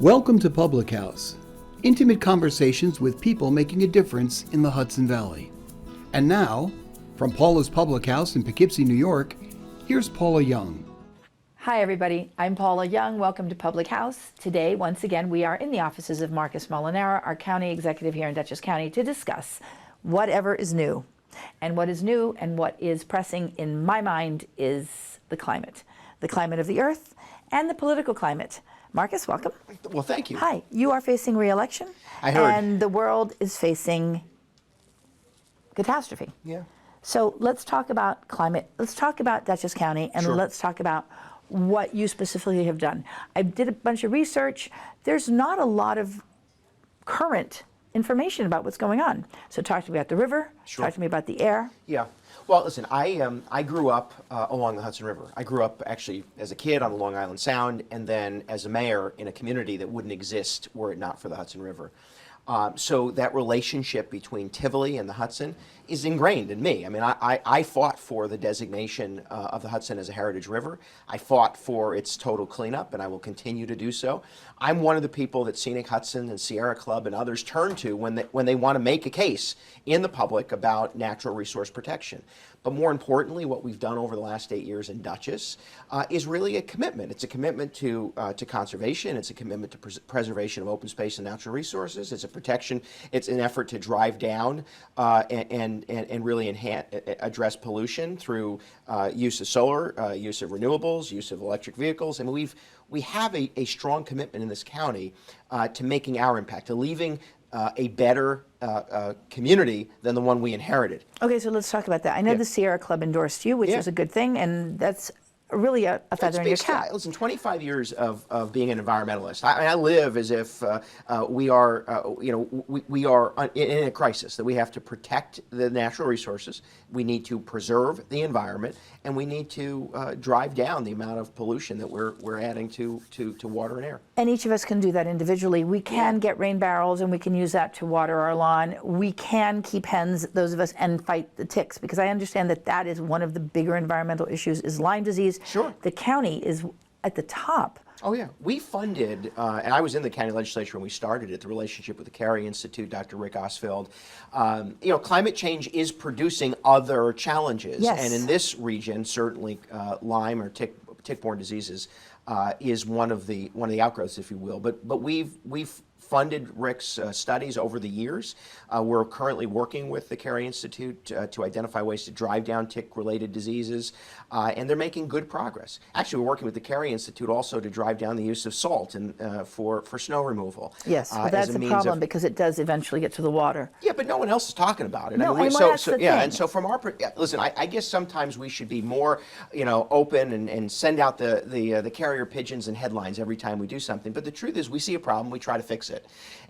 Welcome to Public House, intimate conversations with people making a difference in the Hudson Valley. And now, from Paula's Public House in Poughkeepsie, New York, here's Paula Young. Hi everybody, I'm Paula Young. Welcome to Public House. Today, once again, we are in the offices of Marcus Molinaro, our county executive here in Dutchess County, to discuss whatever is new. And what is new and what is pressing in my mind is the climate of the earth and the political climate. Marcus, welcome. Well, thank you. Hi, you are facing re-election. I heard. And the world is facing catastrophe. Yeah. So let's talk about climate. Let's talk about Dutchess County, and Sure. Let's talk about what you specifically have done. I did a bunch of research. There's not a lot of current information about what's going on. So talk to me about the river. Sure. Talk to me about the air. Yeah. Well, listen, I grew up along the Hudson River. I grew up actually as a kid on the Long Island Sound, and then as a mayor in a community that wouldn't exist were it not for the Hudson River. So that relationship between Tivoli and the Hudson is ingrained in me. I mean, I fought for the designation of the Hudson as a heritage river. I fought for its total cleanup, and I will continue to do so. I'm one of the people that Scenic Hudson and Sierra Club and others turn to when they want to make a case in the public about natural resource protection. But more importantly, what we've done over the last 8 years in Dutchess is really a commitment. It's a commitment to conservation. It's a commitment to preservation of open space and natural resources. It's a protection. It's an effort to drive down and really address pollution through use of solar, use of renewables, use of electric vehicles. I mean, we have a strong commitment in this county to making our impact, to leaving a better community than the one we inherited. Okay, so let's talk about that. I know the Sierra Club endorsed you, which is a good thing, and that's really a feather in your cap. Listen, 25 years of being an environmentalist. I live as if we are, we are in a crisis, that we have to protect the natural resources, we need to preserve the environment, and we need to drive down the amount of pollution that we're adding to water and air. And each of us can do that individually. We can get rain barrels and we can use that to water our lawn. We can keep hens, those of us, and fight the ticks, because I understand that is one of the bigger environmental issues is Lyme disease. Sure. The county is at the top. Oh yeah, we funded, and I was in the county legislature when we started it, the relationship with the Carey Institute, Dr. Rick Osfeld. Climate change is producing other challenges. Yes. And in this region, certainly Lyme or tick-borne diseases is one of the outgrowths, if you will. But we've funded Rick's studies over the years. We're currently working with the Carey Institute to identify ways to drive down tick-related diseases, and they're making good progress. Actually, we're working with the Carey Institute also to drive down the use of salt for snow removal. Yes, well, that's a problem because it does eventually get to the water. Yeah, but no one else is talking about it. No, that's the thing. And so from our listen, I guess sometimes we should be more, open and send out the carrier pigeons and headlines every time we do something. But the truth is, we see a problem, we try to fix it.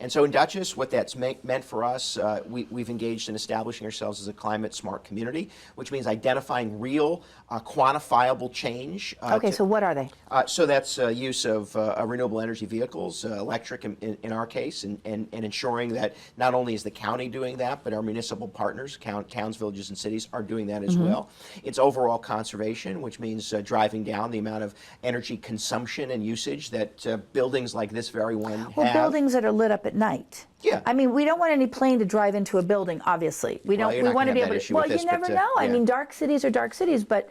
And so in Dutchess, what that's meant for us, we've engaged in establishing ourselves as a climate-smart community, which means identifying real, quantifiable change. Okay, so what are they? So that's use of renewable energy vehicles, electric in our case, and ensuring that not only is the county doing that, but our municipal partners, towns, villages, and cities are doing that as well. It's overall conservation, which means driving down the amount of energy consumption and usage that buildings like this very one have. Well, buildings that are lit up at night. Yeah. I mean, we don't want any plane to drive into a building, obviously. We Well, don't. you're We not want to gonna be have able that to. issue Well, with you this, never but, know. I yeah. mean, dark cities are dark cities, but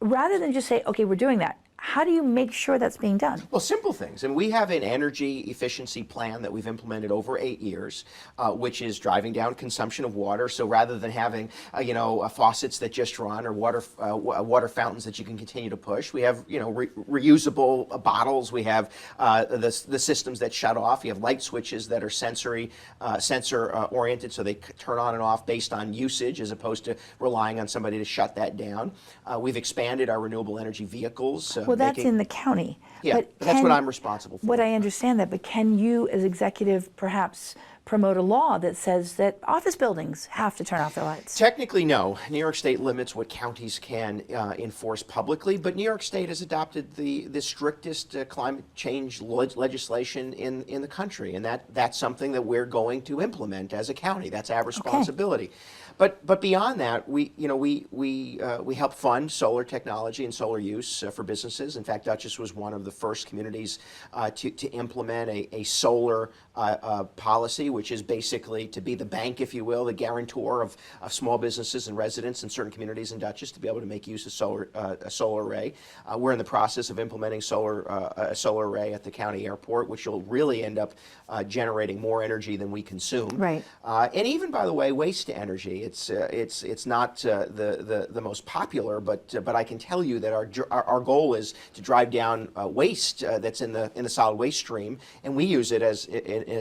rather than just say, okay, we're doing that, how do you make sure that's being done? Well, simple things. And we have an energy efficiency plan that we've implemented over 8 years, which is driving down consumption of water. So rather than having, faucets that just run or water fountains that you can continue to push, we have, reusable bottles. We have the systems that shut off. You have light switches that are sensor oriented, so they turn on and off based on usage as opposed to relying on somebody to shut that down. We've expanded our renewable energy vehicles. Well, that's in the county. Yeah, but that's what I'm responsible for. What I understand that, but can you as executive perhaps promote a law that says that office buildings have to turn off their lights. Technically, no. New York State limits what counties can enforce publicly, but New York State has adopted the strictest climate change legislation in the country, and that's something that we're going to implement as a county. That's our responsibility. But beyond that, we help fund solar technology and solar use for businesses. In fact, Dutchess was one of the first communities to implement a solar policy, which is basically to be the bank, if you will, the guarantor of small businesses and residents in certain communities in Dutchess to be able to make use of a solar array. We're in the process of implementing a solar array at the county airport, which will really end up generating more energy than we consume. Right. And even, by the way, waste to energy. It's not the most popular, but I can tell you that our goal is to drive down waste that's in the solid waste stream, and we use it as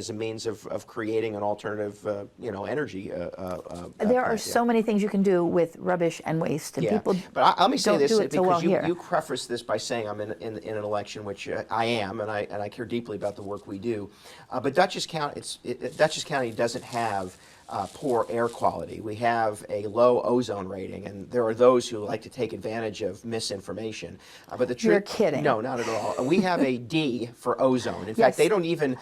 a means of creating an alternative energy. There are so many things you can do with rubbish and waste, and people let me say don't this do it so well because here. you preface this by saying I'm in an election, which I am, and I care deeply about the work we do. But Dutchess County doesn't have poor air quality. We have a low ozone rating, and there are those who like to take advantage of misinformation. But the truth, You're kidding. No, not at all. We have a D for ozone. In Yes. fact, they don't even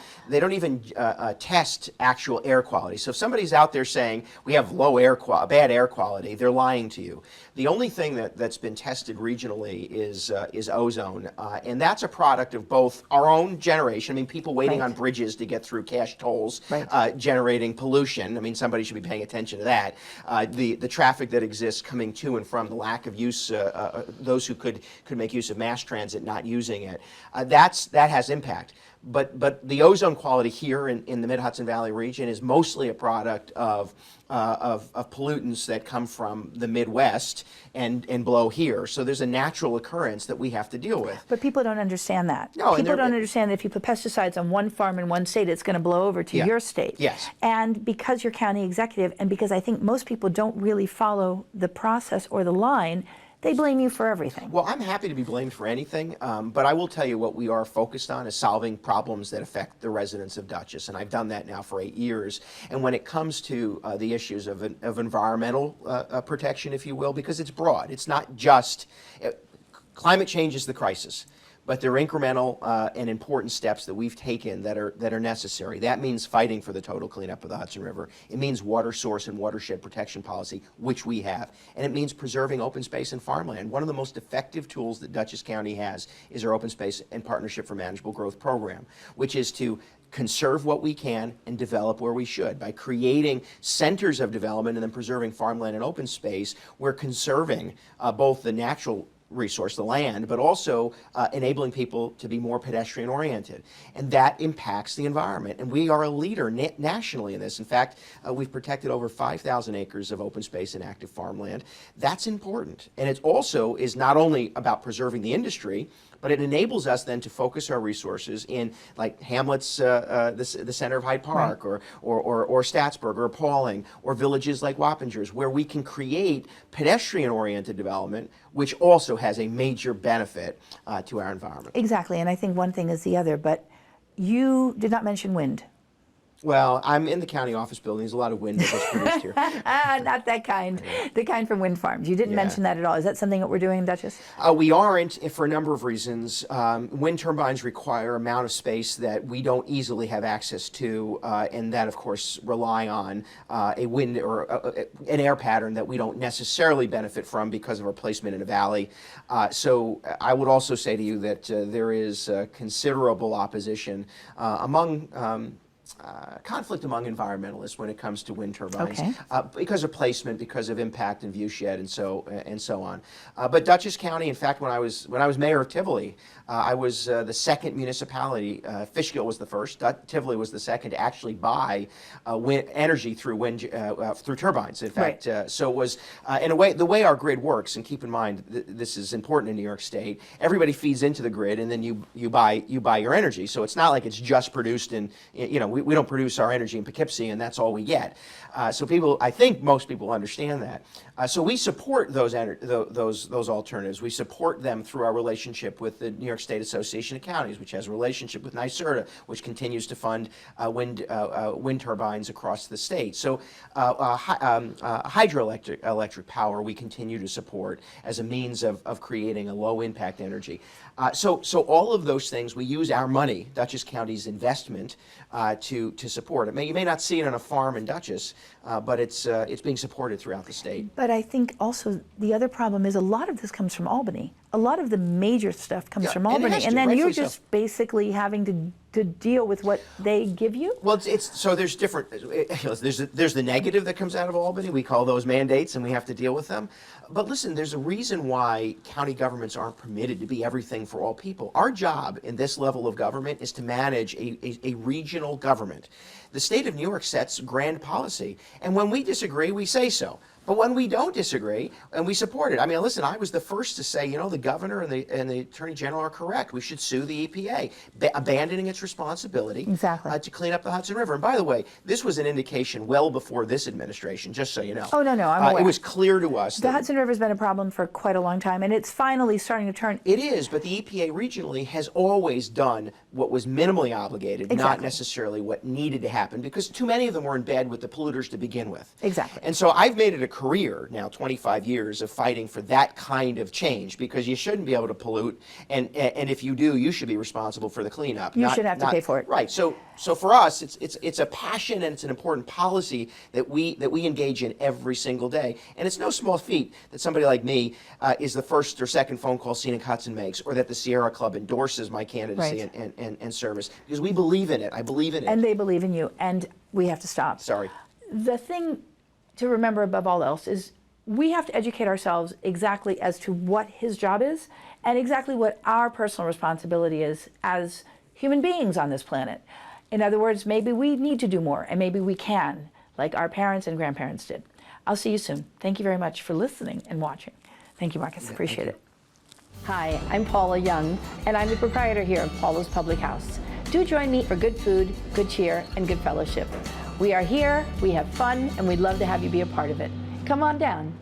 test actual air quality. So if somebody's out there saying we have bad air quality, they're lying to you. The only thing that's been tested regionally is ozone, and that's a product of both our own generation. I mean, people waiting on bridges to get through cash tolls, generating pollution. I mean, somebody should be paying attention to that. The traffic that exists coming to and from the lack of use, those who could make use of mass transit not using it, that has impact. But the ozone quality here in the Mid-Hudson Valley region is mostly a product of pollutants that come from the Midwest and blow here. So there's a natural occurrence that we have to deal with. But people don't understand that. No, people don't understand that if you put pesticides on one farm in one state, it's going to blow over to your state. Yes. And because you're county executive, and because I think most people don't really follow the process or the line, they blame you for everything. Well, I'm happy to be blamed for anything, but I will tell you what we are focused on is solving problems that affect the residents of Dutchess, and I've done that now for 8 years. And when it comes to the issues of environmental protection, if you will, because it's broad, it's not just climate change is the crisis. But they're incremental and important steps that we've taken that are necessary. That means fighting for the total cleanup of the Hudson River. It means water source and watershed protection policy, which we have. And it means preserving open space and farmland. One of the most effective tools that Dutchess County has is our Open Space and Partnership for Manageable Growth program, which is to conserve what we can and develop where we should. By creating centers of development and then preserving farmland and open space, we're conserving both the natural resource, the land, but also enabling people to be more pedestrian oriented. And that impacts the environment. And we are a leader nationally in this. In fact, we've protected over 5,000 acres of open space and active farmland. That's important. And it also is not only about preserving the industry, but it enables us then to focus our resources in like Hamlet's, the center of Hyde Park, or Statsburg, or Pauling, or villages like Wappingers, where we can create pedestrian-oriented development, which also has a major benefit to our environment. Exactly, and I think one thing is the other, but you did not mention wind. Well, I'm in the county office building. There's a lot of wind that gets produced here. Not that kind. The kind from wind farms. You didn't mention that at all. Is that something that we're doing in Dutchess? We aren't, for a number of reasons. Wind turbines require an amount of space that we don't easily have access to, and that, of course, rely on a wind or an air pattern that we don't necessarily benefit from because of our placement in a valley. So I would also say to you that there is considerable opposition among conflict among environmentalists when it comes to wind turbines, because of placement, because of impact and viewshed, and so on. But Dutchess County, in fact, when I was mayor of Tivoli, I was the second municipality. Fishkill was the first. Tivoli was the second to actually buy wind energy through turbines. In fact, so it was in a way the way our grid works. And keep in mind, this is important in New York State. Everybody feeds into the grid, and then you buy your energy. So it's not like it's just produced in we don't produce our energy in Poughkeepsie, and that's all we get. So people, I think most people understand that. So we support those alternatives. We support them through our relationship with the New York State Association of Counties, which has a relationship with NYSERDA, which continues to fund wind turbines across the state. So hydroelectric power we continue to support as a means of creating a low impact energy. So all of those things, we use our money, Dutchess County's investment, to support it. You may not see it on a farm in Dutchess, but it's being supported throughout the state. But I think also the other problem is a lot of this comes from Albany. A lot of the major stuff comes from Albany, and then you're just basically having to deal with what they give you? Well, so there's different, there's the negative that comes out of Albany. We call those mandates, and we have to deal with them. But listen, there's a reason why county governments aren't permitted to be everything for all people. Our job in this level of government is to manage a regional government. The state of New York sets grand policy, and when we disagree, we say so. But when we don't disagree, and we support it. I mean, listen, I was the first to say, the governor and the attorney general are correct. We should sue the EPA, abandoning its responsibility to clean up the Hudson River. And by the way, this was an indication well before this administration, just so you know. Oh, no, I'm aware. It was clear to us. The Hudson River has been a problem for quite a long time, and it's finally starting to turn. It is, but the EPA regionally has always done what was minimally obligated, not necessarily what needed to happen, because too many of them were in bed with the polluters to begin with. Exactly. And so I've made it a career now, 25 years of fighting for that kind of change, because you shouldn't be able to pollute, and if you do, you should be responsible for the cleanup. You should have to pay for it. Right. So for us, it's a passion, and it's an important policy that we engage in every single day. And it's no small feat that somebody like me is the first or second phone call Scenic Hudson makes, or that the Sierra Club endorses my candidacy and service, because we believe in it. I believe in it. And they believe in you, and we have to stop. Sorry. The thing to remember above all else is we have to educate ourselves exactly as to what his job is and exactly what our personal responsibility is as human beings on this planet. In other words, maybe we need to do more, and maybe we can, like our parents and grandparents did. I'll see you soon. Thank you very much for listening and watching. Thank you, Marcus. Appreciate it. Hi, I'm Paula Young, and I'm the proprietor here of Paula's Public House. Do join me for good food, good cheer, and good fellowship. We are here, we have fun, and we'd love to have you be a part of it. Come on down.